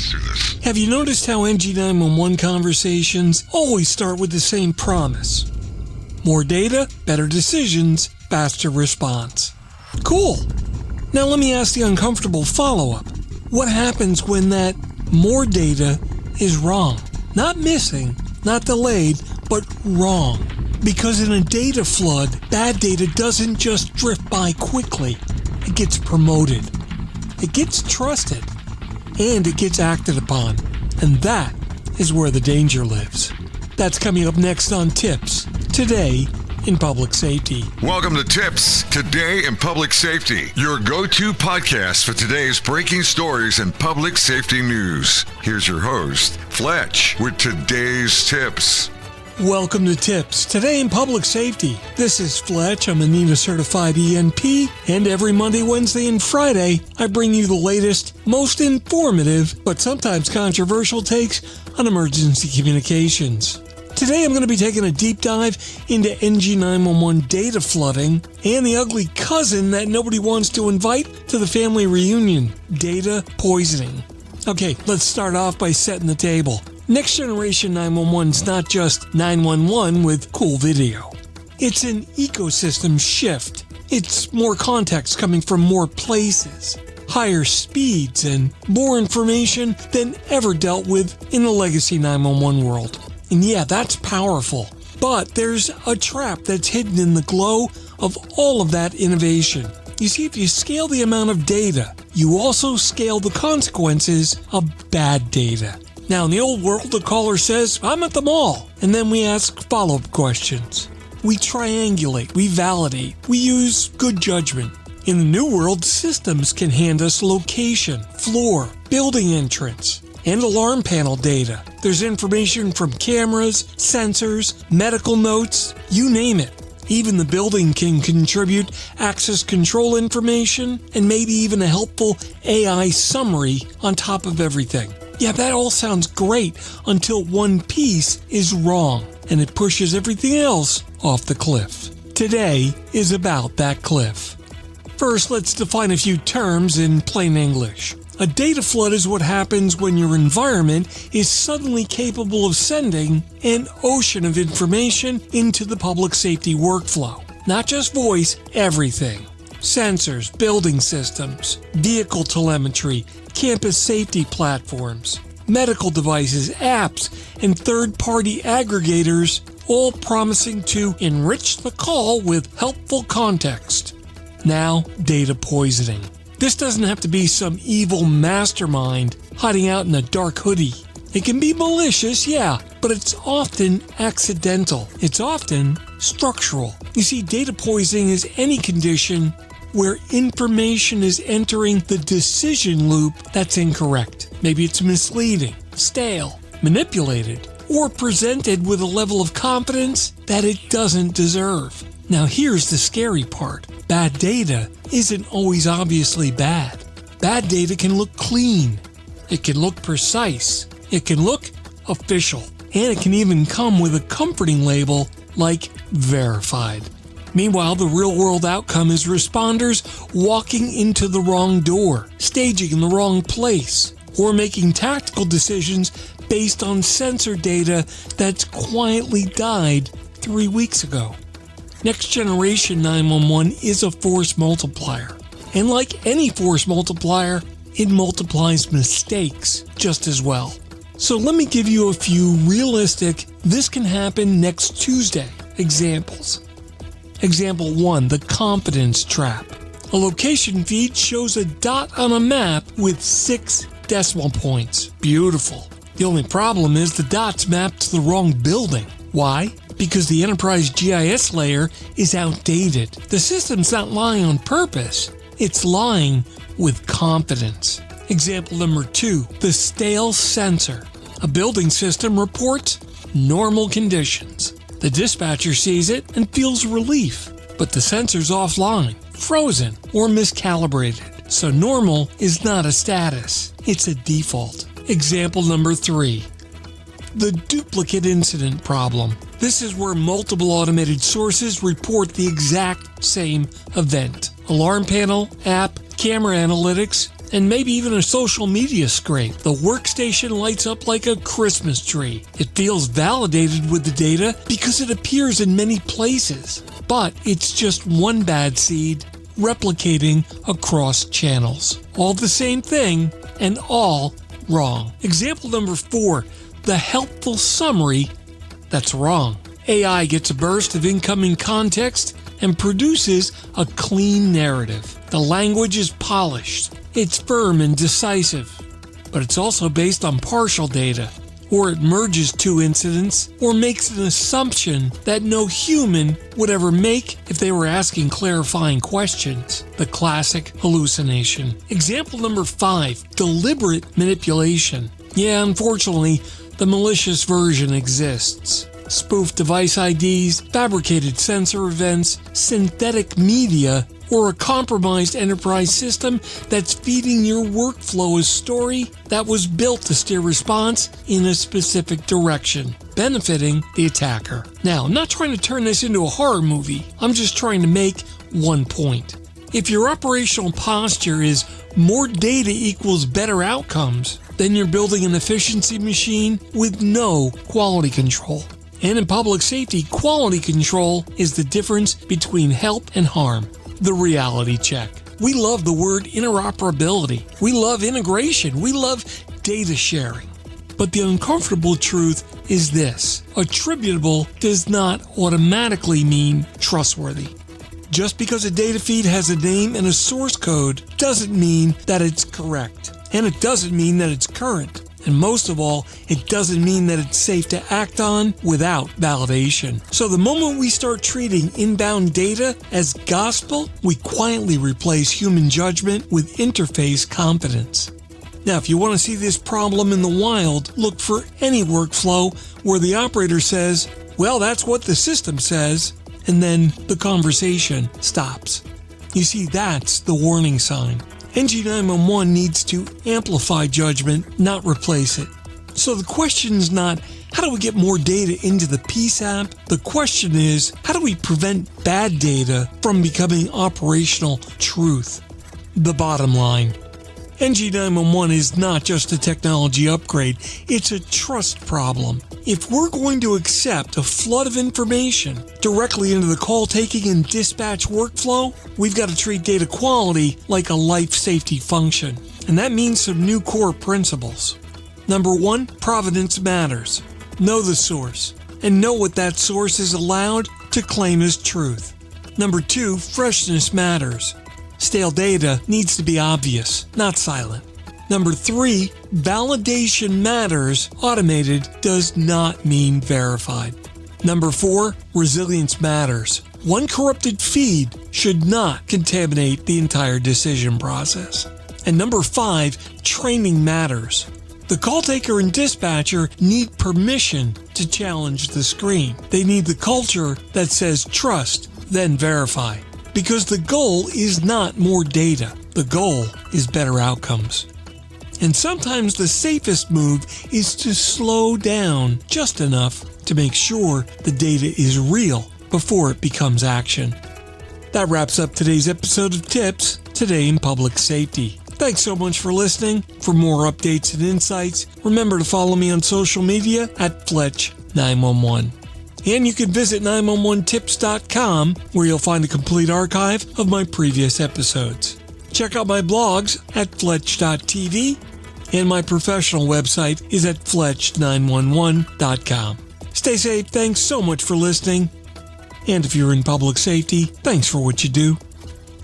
us through this. Have you noticed how NG911 conversations always start with the same promise? More data, better decisions, faster response. Cool. Now let me ask the uncomfortable follow-up. What happens when that more data is wrong? Not missing, not delayed, but wrong. Because in a data flood, bad data doesn't just drift by quickly. It gets promoted. It gets trusted. And it gets acted upon. And that is where the danger lives. That's coming up next on TiPS, Today in Public Safety. Welcome to TiPS, Today in Public Safety, your go-to podcast for today's breaking stories and public safety news. Here's your host, Fletch, with today's tips. Welcome to TiPS, Today in Public Safety. This is Fletch. I'm a NENA certified ENP, and every Monday, Wednesday, and Friday, I bring you the latest, most informative, but sometimes controversial takes on emergency communications. Today I'm going to be taking a deep dive into NG911 data flooding and the ugly cousin that nobody wants to invite to the family reunion, data poisoning. Okay, let's start off by setting the table. Next generation 911 is not just 911 with cool video. It's an ecosystem shift. It's more context coming from more places, higher speeds, and more information than ever dealt with in the legacy 911 world. And yeah, that's powerful. But there's a trap that's hidden in the glow of all of that innovation. You see, if you scale the amount of data, you also scale the consequences of bad data. Now, in the old world, the caller says, I'm at the mall. And then we ask follow-up questions. We triangulate, we validate, we use good judgment. In the new world, systems can hand us location, floor, building entrance, and alarm panel data. There's information from cameras, sensors, medical notes, you name it. Even the building can contribute access control information and maybe even a helpful AI summary on top of everything. Yeah, that all sounds great until one piece is wrong and it pushes everything else off the cliff. Today is about that cliff. First, let's define a few terms in plain English. A data flood is what happens when your environment is suddenly capable of sending an ocean of information into the public safety workflow. Not just voice, everything. Sensors, building systems, vehicle telemetry, campus safety platforms, medical devices, apps, and third-party aggregators, all promising to enrich the call with helpful context. Now, data poisoning. This doesn't have to be some evil mastermind hiding out in a dark hoodie. It can be malicious, yeah, but it's often accidental. It's often structural. You see, data poisoning is any condition where information is entering the decision loop that's incorrect. Maybe it's misleading, stale, manipulated, or presented with a level of confidence that it doesn't deserve. Now here's the scary part. Bad data isn't always obviously bad. Bad data can look clean. It can look precise. It can look official. And it can even come with a comforting label like verified. Meanwhile, the real-world outcome is responders walking into the wrong door, staging in the wrong place, or making tactical decisions based on sensor data that's quietly died 3 weeks ago. Next generation 911 is a force multiplier. And like any force multiplier, it multiplies mistakes just as well. So let me give you a few realistic, this can happen next Tuesday examples. Example 1, the confidence trap. A location feed shows a dot on a map with 6 decimal points. Beautiful. The only problem is the dot's mapped to the wrong building. Why? Because the enterprise GIS layer is outdated. The system's not lying on purpose. It's lying with confidence. Example number 2, the stale sensor. A building system reports normal conditions. The dispatcher sees it and feels relief, but the sensor's offline, frozen, or miscalibrated. So normal is not a status, it's a default. Example number 3, the duplicate incident problem. This is where multiple automated sources report the exact same event. Alarm panel, app, camera analytics, and maybe even a social media scrape. The workstation lights up like a Christmas tree. It feels validated with the data because it appears in many places. But it's just one bad seed replicating across channels. All the same thing and all wrong. Example number 4, the helpful summary that's wrong. AI gets a burst of incoming context and produces a clean narrative. The language is polished, it's firm and decisive, but it's also based on partial data, or it merges two incidents, or makes an assumption that no human would ever make if they were asking clarifying questions. The classic hallucination. Example number 5, deliberate manipulation. Yeah, unfortunately, the malicious version exists. Spoofed device IDs, fabricated sensor events, synthetic media, or a compromised enterprise system that's feeding your workflow a story that was built to steer response in a specific direction, benefiting the attacker. Now, I'm not trying to turn this into a horror movie. I'm just trying to make one point. If your operational posture is more data equals better outcomes, then you're building an efficiency machine with no quality control. And in public safety, quality control is the difference between help and harm. The reality check. We love the word interoperability. We love integration. We love data sharing. But the uncomfortable truth is this: attributable does not automatically mean trustworthy. Just because a data feed has a name and a source code doesn't mean that it's correct. And it doesn't mean that it's current. And most of all, it doesn't mean that it's safe to act on without validation. So the moment we start treating inbound data as gospel, we quietly replace human judgment with interface confidence. Now, if you want to see this problem in the wild, look for any workflow where the operator says, "Well, that's what the system says," and then the conversation stops. You see, that's the warning sign. NG911 needs to amplify judgment, not replace it. So the question is not, how do we get more data into the PSAP? The question is, how do we prevent bad data from becoming operational truth? The bottom line: NG911 is not just a technology upgrade, it's a trust problem. If we're going to accept a flood of information directly into the call taking and dispatch workflow, we've got to treat data quality like a life safety function. And that means some new core principles. Number 1, provenance matters. Know the source, and know what that source is allowed to claim as truth. Number 2, freshness matters. Stale data needs to be obvious, not silent. Number 3, validation matters. Automated does not mean verified. Number 4, resilience matters. One corrupted feed should not contaminate the entire decision process. And number 5, training matters. The call taker and dispatcher need permission to challenge the screen. They need the culture that says trust, then verify. Because the goal is not more data. The goal is better outcomes. And sometimes the safest move is to slow down just enough to make sure the data is real before it becomes action. That wraps up today's episode of TiPS, Today in Public Safety. Thanks so much for listening. For more updates and insights, remember to follow me on social media at Fletch911. And you can visit 911tips.com, where you'll find a complete archive of my previous episodes. Check out my blogs at fletch.tv, and my professional website is at fletch911.com. Stay safe, thanks so much for listening. And if you're in public safety, thanks for what you do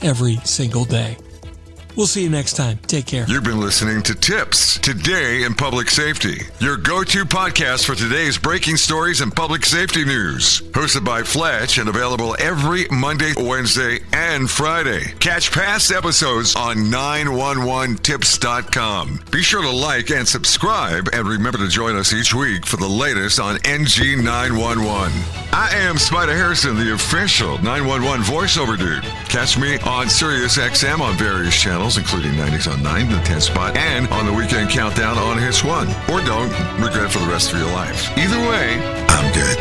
every single day. We'll see you next time. Take care. You've been listening to TiPS, Today in Public Safety, your go-to podcast for today's breaking stories and public safety news. Hosted by Fletch and available every Monday, Wednesday, and Friday. Catch past episodes on 911tips.com. Be sure to like and subscribe, and remember to join us each week for the latest on NG911. I am Spider Harrison, the official 911 voiceover dude. Catch me on Sirius XM on various channels, including 90s on 9, the 10 spot, and on the Weekend Countdown on Hits 1. Or don't regret it for the rest of your life. Either way, I'm good.